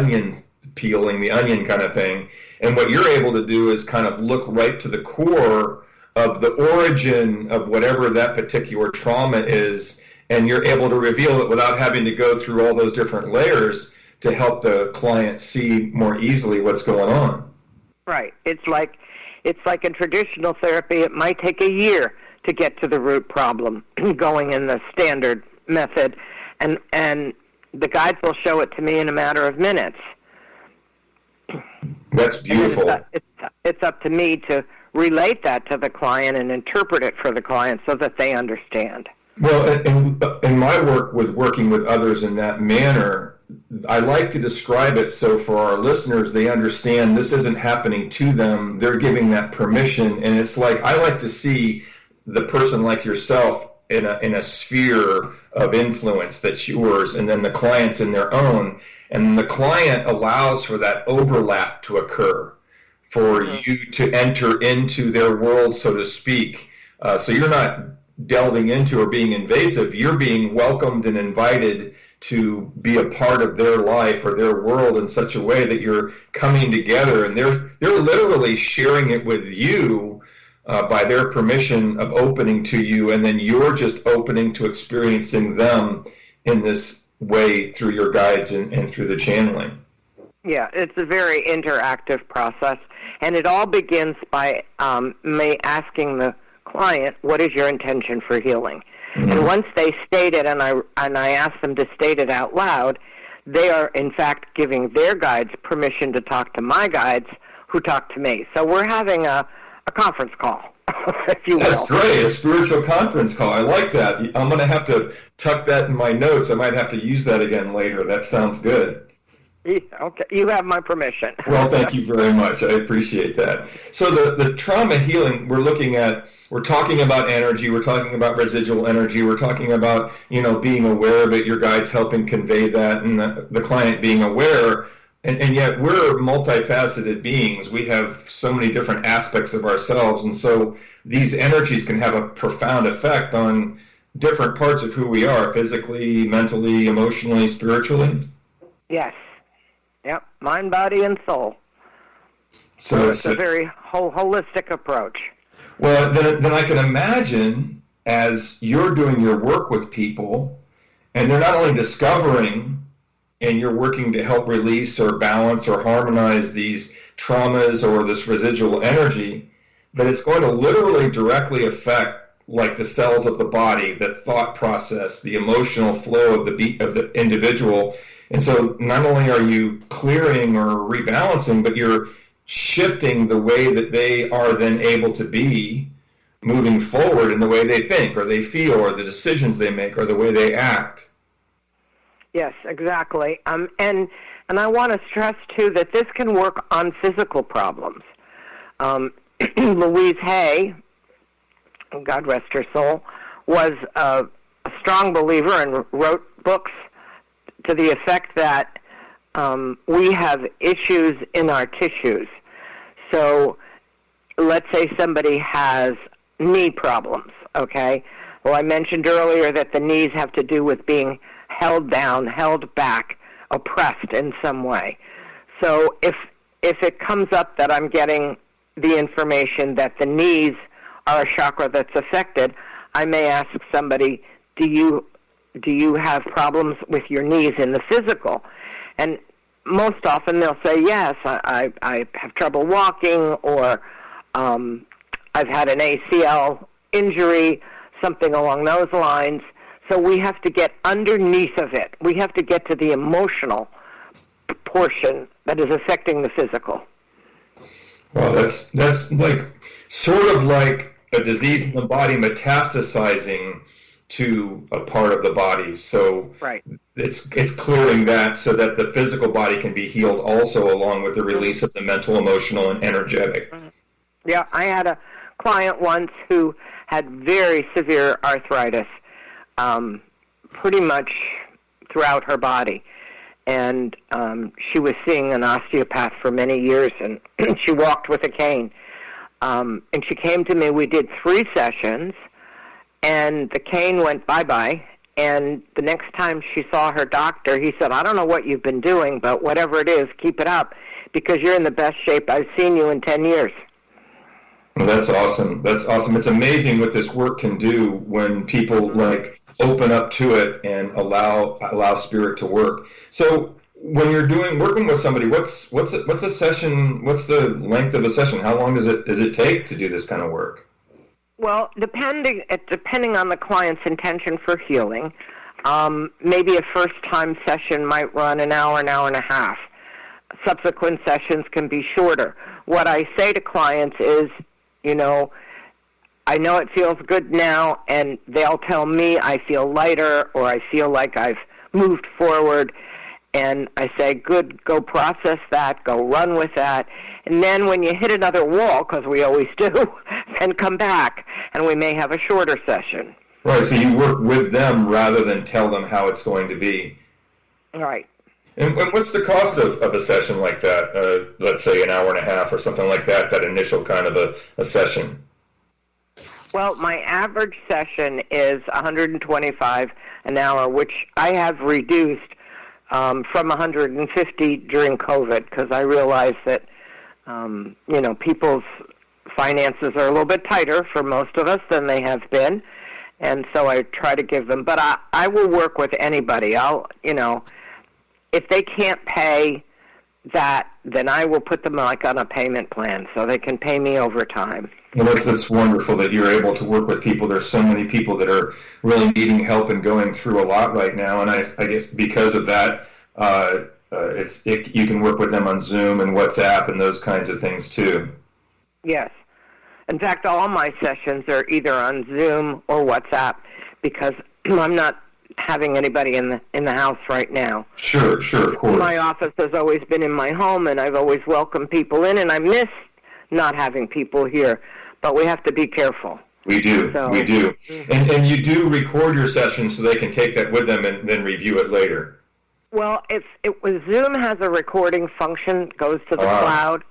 onion peeling, the onion kind of thing. And what you're able to do is kind of look right to the core of the origin of whatever that particular trauma is, and you're able to reveal it without having to go through all those different layers to help the client see more easily what's going on. Right. It's like in traditional therapy, it might take a year to get to the root problem going in the standard method, and the guides will show it to me in a matter of minutes. That's beautiful. It's up to me to relate that to the client and interpret it for the client so that they understand. Well, in my work with working with others in that manner, I like to describe it so for our listeners, they understand this isn't happening to them. They're giving that permission. And it's like, I like to see the person like yourself in a sphere of influence that's yours, and then the client's in their own. And the client allows for that overlap to occur, for you to enter into their world, so to speak. So you're not delving into or being invasive. You're being welcomed and invited to be a part of their life or their world in such a way that you're coming together, and they're literally sharing it with you by their permission of opening to you, and then you're just opening to experiencing them in this way through your guides and through the channeling. Yeah, it's a very interactive process, and it all begins by me asking the client, what is your intention for healing? Mm-hmm. And once they state it, and I ask them to state it out loud, they are, in fact, giving their guides permission to talk to my guides who talk to me. So we're having a conference call, if you will. That's great, a spiritual conference call. I like that. I'm going to have to tuck that in my notes. I might have to use that again later. That sounds good. Okay, you have my permission. Well, thank you very much. I appreciate that. So the trauma healing we're talking about energy, we're talking about residual energy, we're talking about, being aware of it, your guides helping convey that, and the client being aware. And yet we're multifaceted beings. We have so many different aspects of ourselves. And so these energies can have a profound effect on different parts of who we are, physically, mentally, emotionally, spiritually. Yes. Yep. Mind, body, and soul. So it's a very holistic approach. Well, then I can imagine as you're doing your work with people, and they're not only discovering, and you're working to help release or balance or harmonize these traumas or this residual energy, but it's going to literally directly affect like the cells of the body, the thought process, the emotional flow of the individual. And so not only are you clearing or rebalancing, but you're shifting the way that they are then able to be moving forward in the way they think or they feel or the decisions they make or the way they act. Yes, exactly. And I want to stress, too, that this can work on physical problems. Louise Hay, God rest her soul, was a strong believer and wrote books to the effect that we have issues in our tissues. So let's say somebody has knee problems, okay? Well, I mentioned earlier that the knees have to do with being held down, held back, oppressed in some way. So if it comes up that I'm getting the information that the knees are a chakra that's affected, I may ask somebody, do you have problems with your knees in the physical? And most often they'll say, yes, I have trouble walking, or I've had an ACL injury, something along those lines. So we have to get underneath of it. We have to get to the emotional portion that is affecting the physical. Well, that's like sort of like a disease in the body metastasizing to a part of the body. So right. It's clearing that so that the physical body can be healed also, along with the release of the mental, emotional, and energetic. Yeah, I had a client once who had very severe arthritis, pretty much throughout her body. And she was seeing an osteopath for many years, and she walked with a cane. And she came to me. We did 3 sessions, and the cane went bye-bye, And the next time she saw her doctor, he said, I don't know what you've been doing, but whatever it is, keep it up, because you're in the best shape I've seen you in 10 years. Well, that's awesome. That's awesome. It's amazing what this work can do when people open up to it and allow spirit to work. So when you're working with somebody, what's a session? What's the length of a session? How long does it take to do this kind of work? Well, depending on the client's intention for healing, maybe a first-time session might run an hour and a half. Subsequent sessions can be shorter. What I say to clients is, I know it feels good now, and they'll tell me I feel lighter or I feel like I've moved forward. And I say, good, go process that, go run with that. And then when you hit another wall, because we always do, then come back, and we may have a shorter session. Right, so you work with them rather than tell them how it's going to be. Right. And what's the cost of a session like that? Let's say an hour and a half or something like that initial kind of a session? Well, my average session is $125 an hour, which I have reduced from $150 during COVID, because I realized that, people's finances are a little bit tighter for most of us than they have been, and so I try to give them. But I will work with anybody. If they can't pay that, then I will put them on a payment plan so they can pay me over time. Well, that's wonderful that you're able to work with people. There's so many people that are really needing help and going through a lot right now, and I guess because of that, you can work with them on Zoom and WhatsApp and those kinds of things too. Yes. In fact, all my sessions are either on Zoom or WhatsApp, because I'm not having anybody in the house right now. Sure, of course. My office has always been in my home, and I've always welcomed people in, and I miss not having people here, but we have to be careful. We do. Mm-hmm. And you do record your sessions so they can take that with them and then review it later. Well, Zoom has a recording function, goes to the cloud,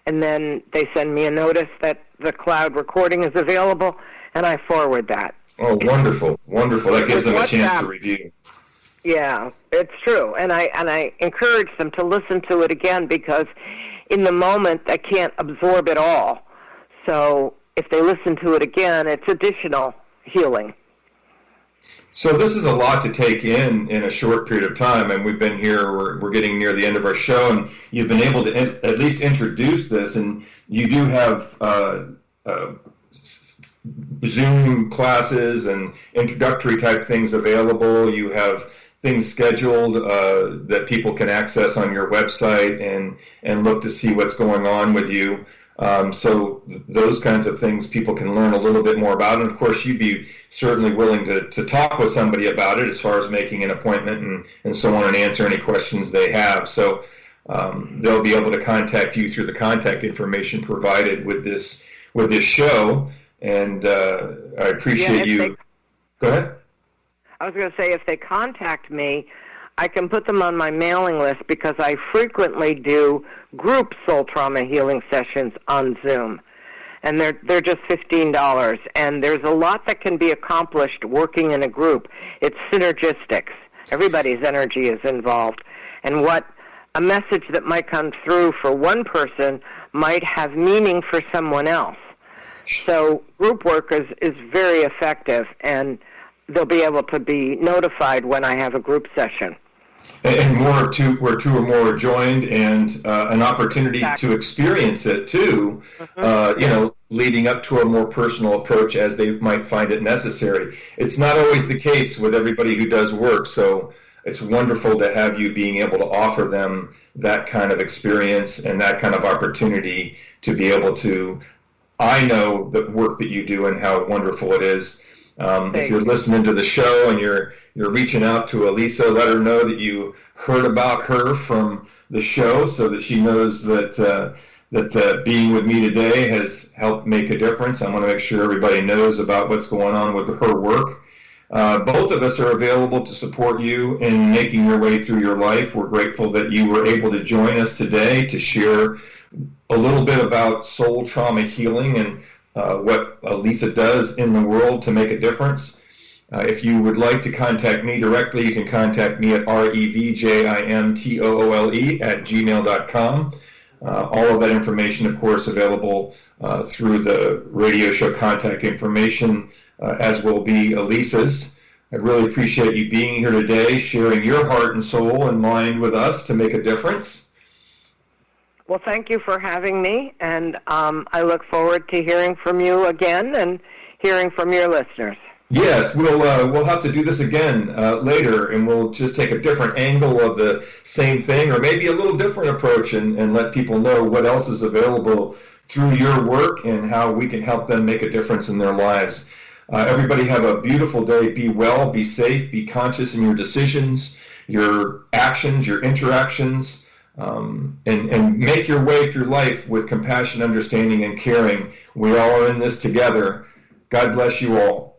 and then they send me a notice that the cloud recording is available, and I forward that. Oh, wonderful. That gives them a chance to review. Yeah, it's true. And I encourage them to listen to it again, because in the moment I can't absorb it all. So if they listen to it again, it's additional healing. So this is a lot to take in a short period of time, and we've been here, we're getting near the end of our show, and you've been able to at least introduce this, and you do have Zoom classes and introductory type things available. You have things scheduled that people can access on your website and look to see what's going on with you. So those kinds of things people can learn a little bit more about. And of course, you'd be certainly willing to talk with somebody about it as far as making an appointment and so on, and answer any questions they have. So they'll be able to contact you through the contact information provided with this show. And I appreciate you. Go ahead. I was going to say, if they contact me, I can put them on my mailing list, because I frequently do group soul trauma healing sessions on Zoom, and they're just $15. And there's a lot that can be accomplished working in a group. It's synergistics. Everybody's energy is involved, and what a message that might come through for one person might have meaning for someone else. So group work is very effective, and they'll be able to be notified when I have a group session. And where two or more are joined, and an opportunity to experience it too, leading up to a more personal approach as they might find it necessary. It's not always the case with everybody who does work, so it's wonderful to have you being able to offer them that kind of experience and that kind of opportunity to be able to. I know the work that you do and how wonderful it is. If you're listening to the show and you're reaching out to Elissa, let her know that you heard about her from the show, so that she knows that being with me today has helped make a difference. I want to make sure everybody knows about what's going on with her work. Both of us are available to support you in making your way through your life. We're grateful that you were able to join us today to share a little bit about soul trauma healing and what Elissa does in the world to make a difference. If you would like to contact me directly, you can contact me at revjimtoole@gmail.com. All of that information, of course, available through the radio show contact information, as will be Elissa's. I really appreciate you being here today, sharing your heart and soul and mind with us to make a difference. Well, thank you for having me, and I look forward to hearing from you again and hearing from your listeners. Yes, we'll have to do this again later, and we'll just take a different angle of the same thing, or maybe a little different approach, and let people know what else is available through your work and how we can help them make a difference in their lives. Everybody have a beautiful day. Be well, be safe, be conscious in your decisions, your actions, your interactions, and make your way through life with compassion, understanding, and caring. We all are in this together. God bless you all.